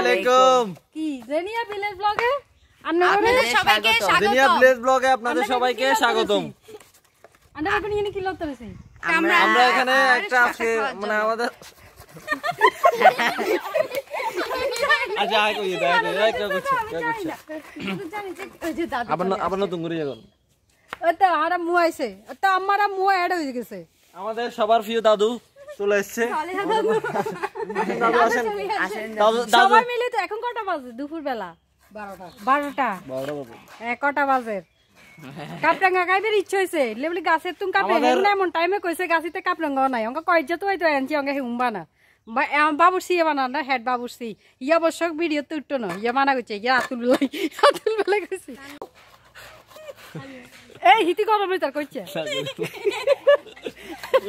আলাইকুম। কি জেনিয়া ভিলেজ ব্লগে আপনাদের সবাইকে স্বাগত। জেনিয়া ভিলেজ ব্লগে আপনাদের সবাইকে স্বাগতম। আমরা আপনি এখানে কি লড়তে রয়েছে? আমরা এখানে একটা আজকে মানে আমাদের আচ্ছা আই কই দাও এই কি করছে আবার নতুন করে এখন ওটা আরা মুয়াইছে ওটা আমারা মুয়া এড হয়ে গেছে। আমাদের সবার প্রিয় দাদু চলে এসেছে। দাদু আসেন সবাই মিলে তো এখন কটা বাজে? দুপুর বেলা 12টা কটা বাজে? কাপড়াঙ্গা গাইবের ইচ্ছা হইছে লেবলি গাছের তুম কাপড় হেন এমন টাইমে কইছে গাছিতে কাপড়াঙ্গা নাই অঙ্ক কইজা তো হইতো এনছি অঙ্ক হুম্বা না বাবুরসি বানা না হেড বাবুরসি ইয়া অবশ্যক ভিডিও তো উঠতো না ইয়া মানা কইছে ইয়া আতুল বেলা কইছে এই হিতি গরম তার কইছে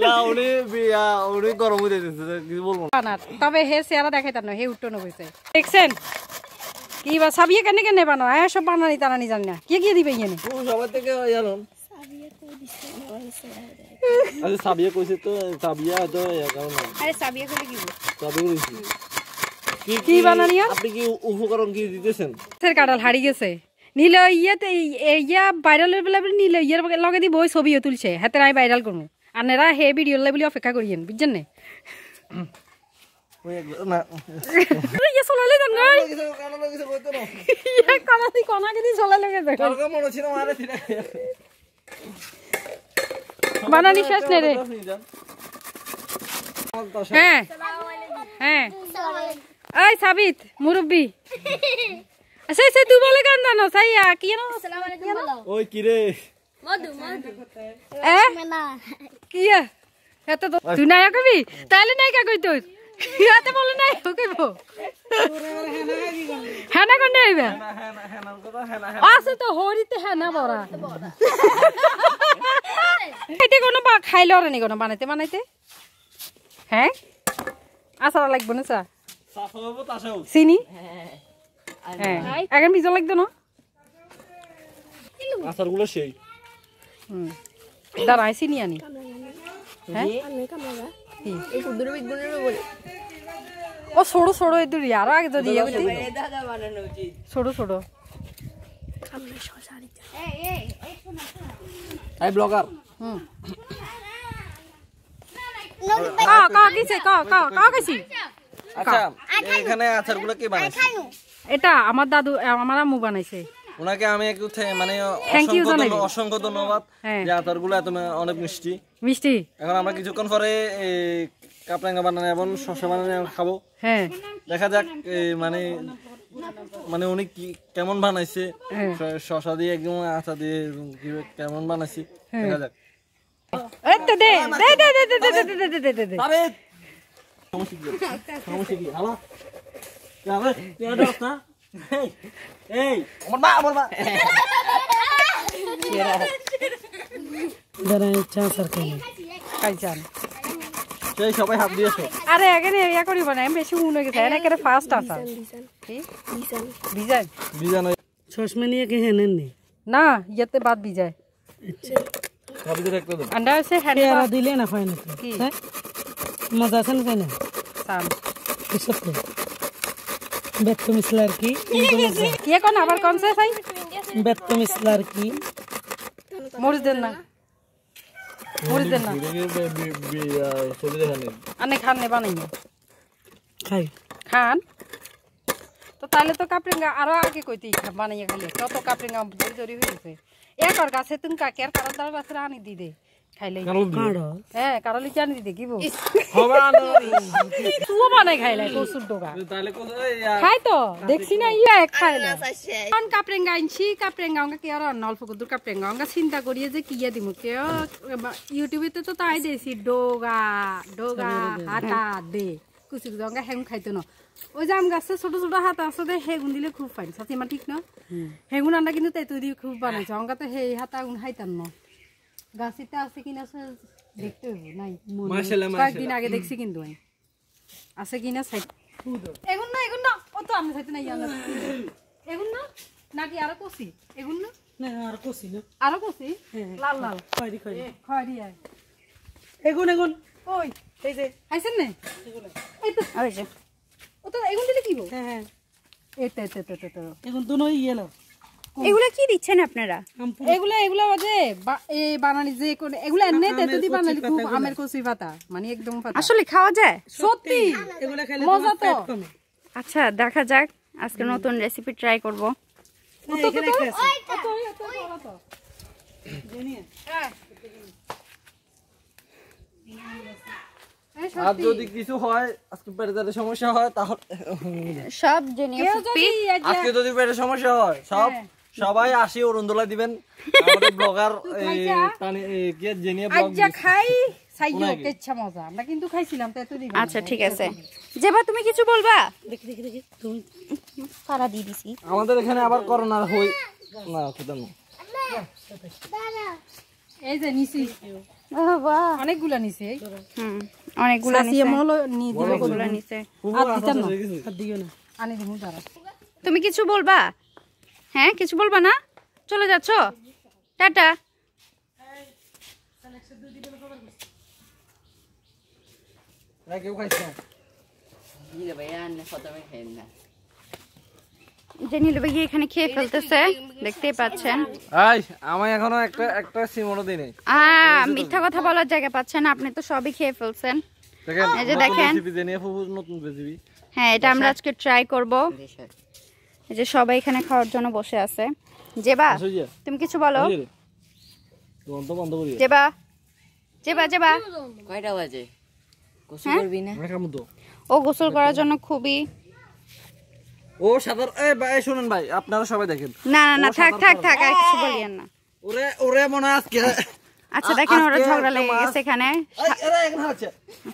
না উনি বিয়া উনি গরম হয়ে দিতেছে কি বলবো না তবে হে চেহারা দেখাইতাম না হে উঠতো না কইছে দেখছেন কি বা সাবিয়ে কেনে কেনে বানো হ্যাঁ সব বানানি তারানি জানি না কি দিবে এখানে সবার থেকে জানো সাবিয়া কই দিছে আরে সাবিয়া কইছে তো সাবিয়া তো কারণ আরে সাবিয়া কইলে কি সাবিয়া কইছে কি বানানি আপনি কি উপকরণ কি দিতেছেন স্যার কাটাল হারি গেছে নীল ইয়াতে ইয়া ভাইরালের বেলা নীল ইয়ার লগে দি বই ছবিও তুলছে হাতে আমি ভাইরাল করবো আনেরা হে ভিডিও বলে অপেক্ষা করিয়েন বুঝছেন না না ইয়া চলালে জান নাই ইয়া কানাতি কোনা গদি চলালে গে কালকে মনে ছিল মারে ফিরে বানানি শেষ নে রে হ্যাঁ হ্যাঁ এই সাবিত মুরব্বি আচ্ছা আচ্ছা তুই বলে গান জানো সাইয়া কি জানো আসসালামু আলাইকুম বলো ওই কি রে মধু মেলা কি এত তো তুই নাই কবি তাইলে নাই কা কই তুই ইয়াতে বলে নাই কইব হানা কোন আইবা আছে তো হরিতে হানা বড়া এতে কোন বা খাইলো রে নি কোন বানাইতে হ্যাঁ আসার লাগবে না চা সাফা বাবু তাসাও চিনি হ্যাঁ এখন বিজা লাগতো না আচারগুলো সেই দাঁড়াই চিনি আনি হ্যাঁ ও ছোড়ো ছোড়ো এই দূরি আরো আগে যদি ছোড়ো ছোড়ো এই ব্লগার আচ্ছা এখানে আচারগুলো কে বানাইছে এটা আমার দাদু আমার আম্মু বানাইছে ওনাকে আমি একটু মানে অসংখ্য ধন্যবাদ যে আচারগুলো এত অনেক মিষ্টি মিষ্টি এখন আমরা কিছুক্ষণ পরে কাপড়াঙ্গা বানানো এবং শসা বানানো খাবো হ্যাঁ দেখা যাক মানে মানে উনি কি কেমন বানাইছে শসা দিয়ে একদম আচার দিয়ে কেমন বানাইছে দেখা যাক এই তো দে দে দে দে দে দে দে দে দে আরে সমস্যা কি হালা আরে তুই আদস না এই আমার মা দাঁড়াই চা সরকার খাই চান সেই সবাই হাত দিয়েছো আরে এখানে ইয়া করিব না আমি বেশি উনে গেছে এনে করে ফাস্ট আসা কি বিজান বিজান চশমা নিয়ে কে হেনেন নি না ইয়াতে বাদ বিজায় আচ্ছা খাবি তো একদম আন্ডা সে পেয়ারা দিলে না খায় না হ্যাঁ মজা আছে না খায় না সান এসব তো বেত্ত মিসলার কি কি কোন আবার কোন সে ভাই বেত্ত মিসলার কি মরিচ দেন না মরিচ দেন না ছবি দেখানি আনে খান নে বানাই খাই খান তো তাহলে তো কাপড়েঙ্গা আরো আগে কইতে বানাইয়া খাইলে কত কাপড়েঙ্গা জরি জরি হয়েছে একর গাছে তুমি কাকের কারণ তার গাছে আনি দি দে খাইলে হ্যাঁ কারলি জানি দি দে কি বল তুও বানাই খাইলে কসুর ডোগা খাই তো দেখছি না ইয়া খাইলে কোন কাপড়েঙ্গা আনছি কাপড়েঙ্গা অঙ্গা কি আর অল্প কুদুর কাপড়েঙ্গা অঙ্গা চিন্তা করিয়ে যে কিয়া দিমু কে ইউটিউবে তো তাই দেছি ডোগা ডোগা হাতা দে কুচি কুচি অঙ্গা হেগুন খাইতো না ওই যে আম গাছে ছোট ছোট হাত আছে দে হেগুন দিলে খুব ফাইন সাথে ইমান ঠিক না হেগুন আন্ডা কিন্তু তেঁতুল দিয়ে খুব বানাইছে অঙ্গা তো সেই হাতা আগুন খাইতাম না গাছিতে আছে কিনা দেখতে হইব নাই কয়েকদিন আগে দেখছি কিন্তু আমি আছে কিনা সাইড এগুন না ও তো আমি সাইতে নাই জানো এগুন না নাকি আরো কষি এগুন না না আর কষি না আরো কষি লাল লাল খয়রি খয়রি খয়রি আয় এগুন এগুন ওই এই যে আইছেন না এই তো আইছে ও তো এগুন দিলে কি গো হ্যাঁ হ্যাঁ এতে এখন দুনো ইয়েলো এগুলো কি দিচ্ছেন আপনারা? এগুলো যে বানানি যে এগুলো এমনি তেতুদি বানালি খুব আমের কচি পাতা মানে একদম পাতা আসলে খাওয়া যায়? সত্যি এগুলো খেলে মজা তো। আচ্ছা দেখা যাক, আজকে নতুন রেসিপি ট্রাই করব। আর যদি কিছু হয় আজকে পেটের সমস্যা হয় তাহলে সব জেনিয়া ফুপি আজকে যদি পেটের সমস্যা হয় সবাই আসি অরুণদোলা দিবেন আমাদের ব্লগার কি জেনিয়া ব্লগ আচ্ছা খাই সাইজো কেচ্ছা মজা আমরা কিন্তু খাইছিলাম তেতুদি। আচ্ছা ঠিক আছে, যেবা তুমি কিছু বলবা? দেখি তুমি সারা দিয়ে দিছি। আমাদের এখানে আবার করোনা হই না খেতাম না। এই যে নিছি বাবা অনেকগুলা নিছি অনেকগুলো নিছে, অনেকগুলা নিছে। আর দিতাম না দিও না আনি দিমু দাঁড়া। তুমি কিছু বলবা? হ্যাঁ কিছু বলবা না? চলে যাচ্ছ? টাটা। কেউ খাইছে জেনিল ভাই এখানে খেয়ে ফেলতেছে, দেখতেই পাচ্ছেন। আমি এখনো একটা সিমরও দিই নাই। মিথ্যা কথা বলার জায়গা পাচ্ছেন, আপনি তো সবই খেয়ে ফেলছেন। এই যে দেখেন, হ্যাঁ এটা আমরা আজকে ট্রাই করব। এই যে সবাই এখানে খাওয়ার জন্য বসে আছে। জেবা তুমি কিছু বলো। জেবা জেবা জেবা কয়টা বাজে? গোসল করবি না? ও গোসল করার জন্য খুবই ও সাদর ভাই শুনেন ভাই আপনারা সবাই দেখেন। না না না থাক থাক থাক আর কিছু বলিয়েন না। ওরে মনে আজকে আচ্ছা দেখেন ওরা ঝগড়া লেগে গেছে এখানে,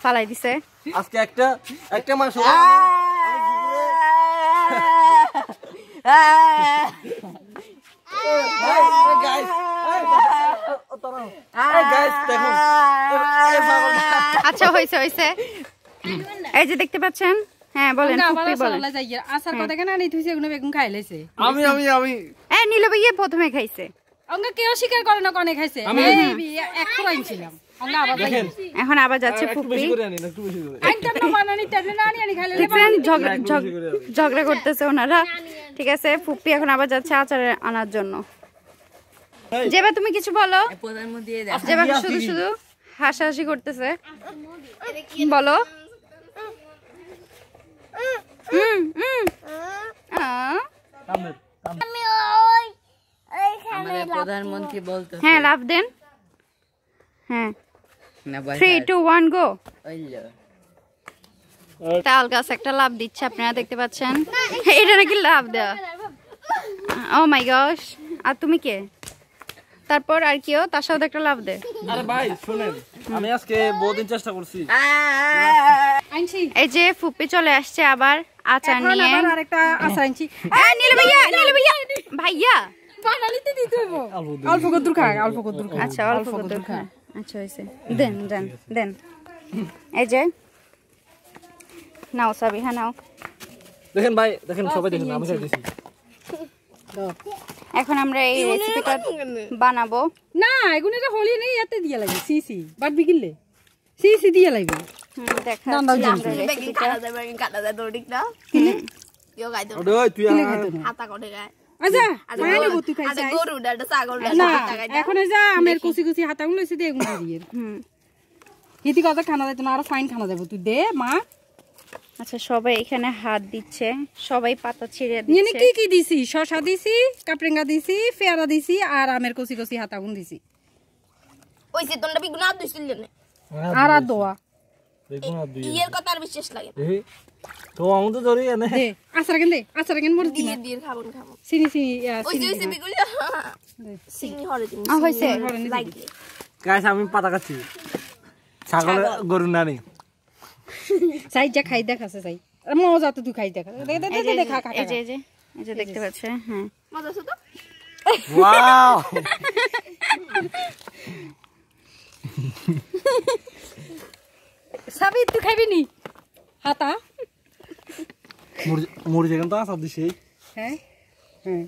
ফালাই দিছে। আজকে একটা মাস আচ্ছা হইছে হইছে, এই যে দেখতে পাচ্ছেন। হ্যাঁ বলেন ফুপি বলেন। আসার কথা কেন আনি থুইছে এগুলো বেগুন খাই লাইছে। আমি এই নীল ভাইয়া প্রথমে খাইছে। অঙ্গা কেউ স্বীকার করে না কোনে খাইছে। এক ফুরাই ছিলাম অঙ্গা আবার দেখেন এখন আবার যাচ্ছে ফুপি। একদম না বানানি টাইলে না আনি খাইলে দেখেন ঝগড়া করতেছে ওনারা। ঠিক আছে ফুপি এখন আবার যাচ্ছে আচার আনার জন্য। যেবা তুমি কিছু বলো। যেবা শুধু শুধু হাসাহাসি করতেছে, বলো। আমাদের প্রধানমন্ত্রী বলতো হ্যাঁ লাভ দেন। হ্যাঁ 3 2 1 গো। তাল গাছ একটা লাভ দিচ্ছে, আপনারা দেখতে পাচ্ছেন। এটা নাকি লাভ দেওয়া। ও মাই গশ। আর তুমি কে? তারপর আর কেউ তার সাথে একটা লাভ দে। আরে ভাই শুনেন, আমি আজকে বহুদিন চেষ্টা করছি। এই যে ফুপি চলে আসছে আবার আচার নিয়ে। আরেকটা আচার আনছি। নীল ভাইয়া ভাইয়া বানালিতে দিতে হইব। অল্প কদ্দুর খা, অল্প কদ্দুর খা। আচ্ছা অল্প কদ্দুর খা। আচ্ছা হইছে, দেন দেন দেন। এই যে নাও সাবিহা নাও। দেখেন ভাই দেখেন সবাই দেখেন আমি খাই দিছি। এখন আমরা এই রেসিপিটা বানাবো। না এগুলো তো হলি নেই, এতে দিয়া লাগে। সিসি বাট বিকিলে সিসি দিয়া লাগবে। দেখা আমরা রেসিপিটা কাটা যায় দড়িক না ইও গাইতো ওই তুই হাতা করে গায়। আচ্ছা মানে বুতু খাই যায় গরু ডাটা ছাগল না। এখন যা আমের কুচি কুচি হাতাগুলো লইছে দে এগুলো দিয়ে হিতি কথা খানা যাইতো না, আরো ফাইন খানা যাবো। তুই দে মা। আচ্ছা সবাই এখানে হাত দিচ্ছে, সবাই পাতা ছিঁড়ে নিয়ে দিচ্ছে। কি কি দিছি? শসা দিছি, কাপড়েঙ্গা দিছি, পেয়ারা দিছি আর আমের কুচি কুচি হাতাগুন দিছি। ওই যে তোমরা বিগুন আর দিছিল না আর আর দোয়া ইয়ের কথা আর বিশেষ লাগে তো আমি তো ধরি এনে দে আচার কেন মরে দিয়ে দিয়ে খাবন খাবো। চিনি ওই যে বিগুন সিংনি হরে দিন হইছে লাগলে গাইস আমি পাতা খাচ্ছি। ছাগল গরু না নেই। চাই যা খাই দেখাছে চাই মজা তো তুই খাই দেখা দেখা খা। এই যে দেখতে পাচ্ছেন। হ্যাঁ মজা আছে তো। ওয়াও সাবি তুই খাইবি নি হাতা? মুড়ি যেখান তো আসার দিছে। হ্যাঁ হ্যাঁ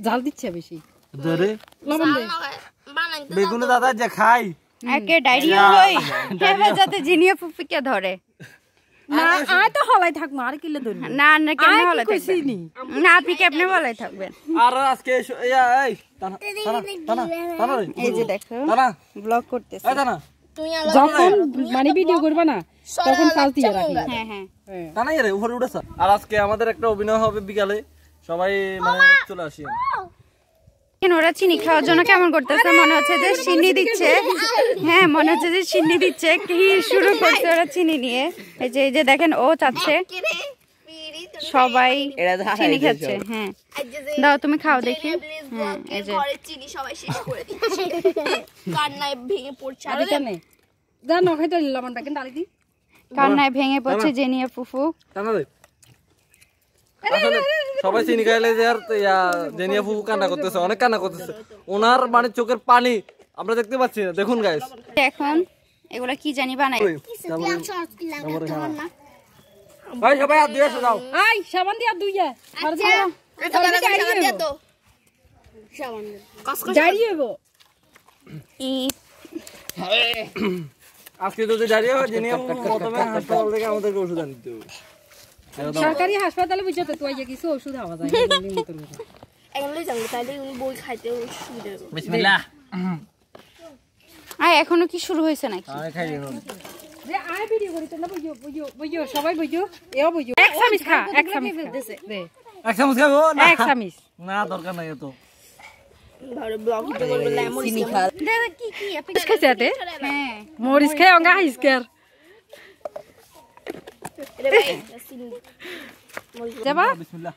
জাল দিচ্ছে বেশি। ধরে লবণ দে। বানাইতে বেগুনে দাদা যে খাই একে ডায়রিয়া হই এবার যাতে জিনিয়া ফুপিকে ধরে। না আয় তো হলাই থাকবো আর কিলে ধরবি না না কেমনে হলাই থাকবেন না আপনি কেমনে হলাই থাকবেন আর আজকে এই টানা এই যে দেখো ব্লগ করতেছে টানা যখন মানে ভিডিও করবা না তখন কাজ দিয়ে রাখি হ্যাঁ হ্যাঁ টানা রে উপরে উঠেছ। আর আজকে আমাদের একটা অভিনয় হবে বিকালে, সবাই মানে চলে আসি। ওরা চিনি খাওয়ার জন্য কেমন করতেছে, মনে হচ্ছে যে চিনি দিচ্ছে। হ্যাঁ মনে হচ্ছে যে চিনি দিচ্ছে, কি শুরু করছে ওরা চিনি নিয়ে। এই যে দেখেন ও চাচ্ছে, সবাই চিনি খাচ্ছে। হ্যাঁ দাও তুমি খাও দেখি। হ্যাঁ এই যে চিনি সবাই শেষ করে দিচ্ছে, কান্নায় ভেঙে পড়ছে। আর কেনে যা ন খাইতে লবণ প্যাকেট ডালি দি কান্নায় ভেঙে পড়ছে জেনিয়া ফুফু। টানা রে আসলে সবাই চিনি খাইলে যে আর জেনিয়া ফুফু কান্না করতেছে, অনেক কান্না করতেছে। ওনার মানে চোখের পানি আমরা দেখতে পাচ্ছি না, দেখুন গাইস। এখন এগুলা কি জানি বানাই। ভাই সবাই হাত দিয়ে দাও। আই সাবান দিয়া দুইয়া আর যা এটা বানা সাবান দিয়া তো সাবান জারি হইবো আজকে যদি দাঁড়িয়ে হয় জেনিয়া ফুফু প্রথমে হাসপাতাল থেকে আমাদেরকে ওষুধ আনতে হবে। সরকারি হাসপাতালে বুঝছো তো তুই কিছু ওষুধ খাওয়া যায় এগুলো জানলে তাইলে উনি বই খাইতে সুবিধা হবে। বিসমিল্লাহ। আর এখনো কি শুরু হয়েছে নাকি? আমি খাই দিন। যে আই ভিডিও করি তো না বুঝো সবাই বুঝো এও বুঝো এক চামচ খা এক চামচ ফেলতেছে দে এক চামচ খাবো না, এক চামচ না দরকার নাই এত। ভালো ব্লগ ভিডিও করবে লেমন চিনি খা কি কি আপনি খাইছে আতে হ্যাঁ মরিস খাই অঙ্গা হাইস্কার রে ভাই চিনি যাবা বিসমিল্লাহ।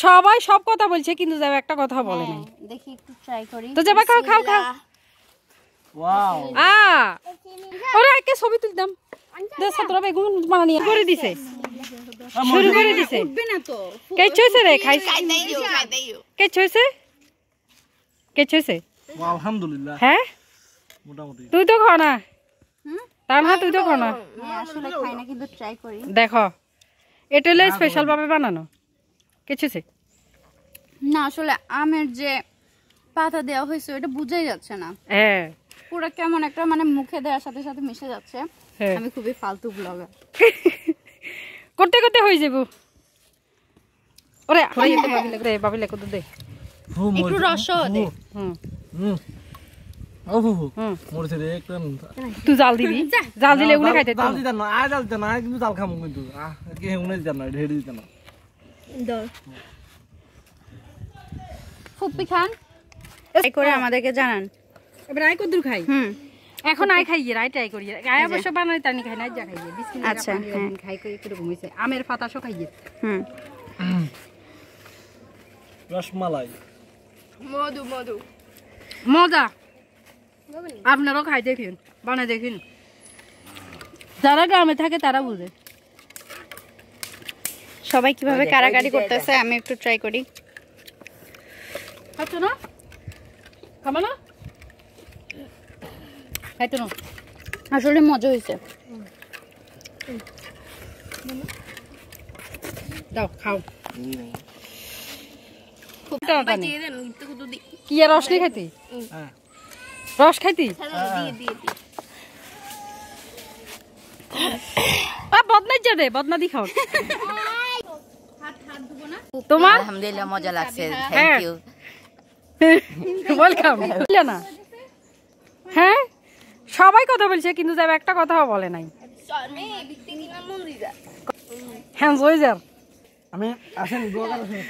সবাই সব কথা বলছে কিন্তু যাবে একটা কথা বলে নাই দেখি একটু ট্রাই করি। তো যাবা খাও খাও খাও ওয়াও ওরা একে ছবি তুলতাম দে ছাত্র বেগুন বানানি করে দিছে শুরু করে দিছে উঠবে না তো। কে ছইছে রে খাইছ খাইতেইও খাইতেইও কে ছইছে কে ছইছে ওয়াও আলহামদুলিল্লাহ হ্যাঁ মোটামুটি। তুই তো খা না তার না তুই তো খা না হ্যাঁ আসলে খাই না কিন্তু ট্রাই করি। দেখো এটা হলো স্পেশাল ভাবে বানানো কিছুছে না আসলে আমের যে পাতা দেওয়া হয়েছে ওটা বুঝাই যাচ্ছে না, হ্যাঁ পুরো কেমন একটা মানে মুখে দেওয়ার সাথে সাথে মিশে যাচ্ছে। হ্যাঁ। আমি খুবই ফালতু ব্লগার। করতে করতে হয়ে যাব ওরে বাবিলে কত দে একটু রস দে। হুম ও ফুফু হুম মরছে রে একটু। তুই জাল দিবি জাল দিলে উনি খাইতে জাল দিতাম না, আয় জাল দিতাম না, আয় কিন্তু জাল খামু কিন্তু। কি উনি দিতাম না, ঢেড়ে দিতাম না। ফুপ্পি খান ট্রাই করে আমাদেরকে জানান। এবার আই কত দূর খাই হুম এখন আই খাইয়ে আই ট্রাই করি আই অবশ্য বানাই তানি খাই না যা খাইয়ে বিসমিল্লাহ আচ্ছা, রহমানির রহিম খাই কই কিরকম হইছে আমের ফাতাসও খাইয়ে হুম রসমালাই মধু মধু মজা আপনারাও খাই দেখুন বানাই দেখুন যারা গ্রামে থাকে তারা বুঝে সবাই কিভাবে কারাকারি করতেছে আমি একটু ট্রাই করি। খাইতো না খাবো না খাইতো না আসলে মজা হয়েছে। দাও খাও খুব দিয়ে দেন একটু কত দি কি আর রস নেই খাইতি রস খাইতি দিয়ে দিয়ে দি বদনা যা দে বদনা দি খাও তোমার আলহামদুলিল্লাহ মজা লাগছে, হ্যাঁ। Thank you. ওয়েলকাম না হ্যাঁ সবাই কথা বলছে কিন্তু যাবে একটা কথাও বলে নাই আমি বিক্রি কিনা মন্দিরা হ্যাঁ জয়জার আমি আসেন ব্লগার আসেন।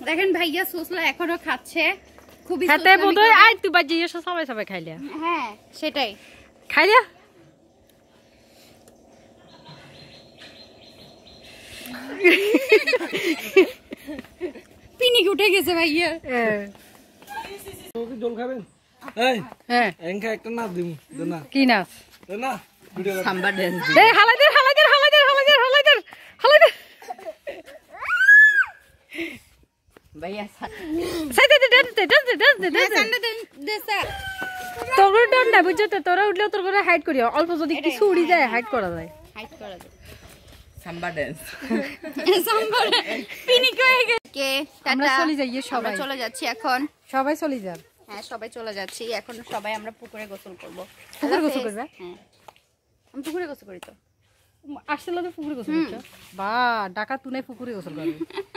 দেখেন ভাইয়া সোসলা এখনো খাচ্ছে খুবই হাতে বোধহয় আই তুই বাজি এসে সবাই সবাই খাইলিয়া হ্যাঁ সেটাই খাইলিয়া পিনিক উঠে গেছে ভাইয়া। জল খাবেন? এই হ্যাঁ এনকা একটা নাচ দিমু দে না, কি নাচ দে না ভিডিও সাম্বা ড্যান্স এই হালাই দে হালাই দে হালাই দে হালাই দে হালাই দে হালাই দে ভাইয়া সাই দে দে দে দে দে দে তোর ডর না বুঝছো তো তোরা উঠলেও তোর করে হাইড করিও অল্প যদি কিছু উড়ি যায় হাইড করা যায় হাইট করা যায় সাম্বা ড্যান্স সাম্বার পিনিক হয়ে গেছে। আমরা চলে যাই আমরা সবাই চলে যাচ্ছি এখন। সবাই চলে যান হ্যাঁ সবাই চলে যাচ্ছি এখন, সবাই আমরা পুকুরে গোসল করব। পুকুরে গোসল করবে? হ্যাঁ আমি পুকুরে গোসল করি তো। আসছিল তো পুকুরে গোসল করছো বা ডাকা তুনে পুকুরে গোসল করে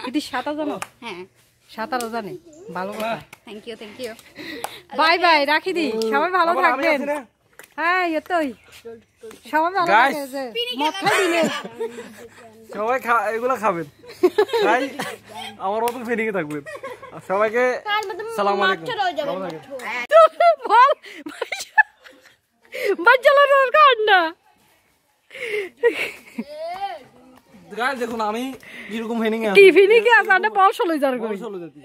এটি সাঁতার জানো হ্যাঁ সাঁতারও জানে ভালো কথা থ্যাংক ইউ বাই বাই রাখি দি সবাই ভালো থাকবেন হ্যাঁ এতই সবাই ভালো থাকে যে মাথা দিলে সবাই এগুলো খাবেন তাই আমার মতো ফেরিকে থাকবেন সবাইকে সালাম আলাইকুম বল বাচ্চালার কান্না গাইস দেখুন আমি কিরকম ফেনিং টিফিনে কি আছে বল চলে যার চলে যেতে